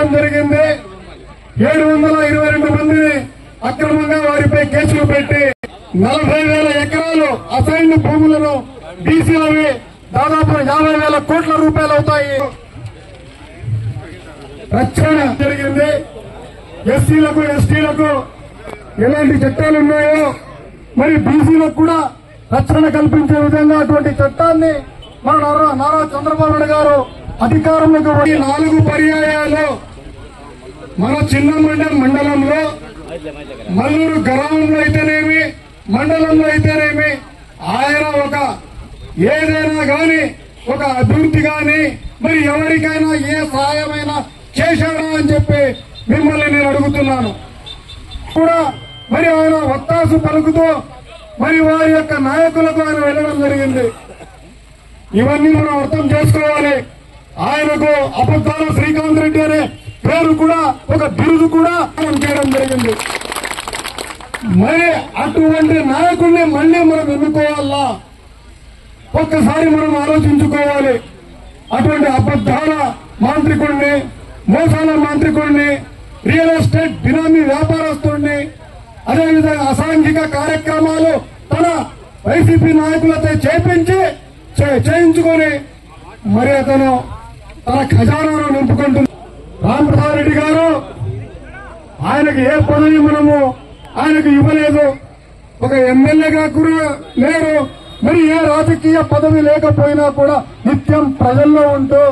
చేయడం జరిగింది. 722 మందిని అక్రమంగా వారిపై కేసులు పెట్టి 40,000 ఎకరాలు అసైన్ భూములను బీసీలవి దాదాపు 50,000 కోట్ల రూపాయలు అవుతాయి. రక్షణ జరిగింది. ఎస్సీలకు ఎస్టీలకు ఎలాంటి చట్టాలు ఉన్నాయో మరి బీసీలకు కూడా రక్షణ కల్పించే విధంగా అటువంటి చట్టాన్ని మన నారా చంద్రబాబు నాయుడు గారు అధికారంలోకి వచ్చి 4 పర్యాయాలు మన చిన్న మండలంలో మల్లూరు గ్రామంలో అయితేనేమి మండలంలో అయితేనేమి ఆయన ఒక ఏదైనా గాని ఒక అభివృద్ధి గాని మరి ఎవరికైనా ఏ సహాయమైనా చేశాడా అని చెప్పి మిమ్మల్ని నేను అడుగుతున్నాను. కూడా మరి ఆయన ఒత్తాసు పలుకుతూ మరి వారి యొక్క నాయకులకు ఆయన వెళ్ళడం జరిగింది. ఇవన్నీ మనం అర్థం చేసుకోవాలి. ఆయనకు అబద్దాల శ్రీకాంత్ రెడ్డి అనే పేరు కూడా ఒక బిరుదు కూడా చేయడం జరిగింది. మరి అటువంటి నాయకుడిని మళ్లీ మనం ఎన్నుకోవాలా ఒక్కసారి మనం ఆలోచించుకోవాలి. అటువంటి అబద్దాల మాంత్రికుడిని మోసాల మాంత్రికుడిని రియల్ ఎస్టేట్ బినామీ వ్యాపారస్తుడిని అదేవిధంగా అసాంఘిక కార్యక్రమాలు తన వైసీపీ నాయకులతో చేయించుకొని మరి అతను తన ఖజానాను నింపుకుంటున్నారు. రామప్రసాద్ రెడ్డి గారు ఆయనకు ఏ పదవి మనము ఆయనకు ఇవ్వలేదు. ఒక ఎమ్మెల్యేగా కూడా లేరు. మరి ఏ రాజకీయ పదవి లేకపోయినా కూడా నిత్యం ప్రజల్లో ఉంటూ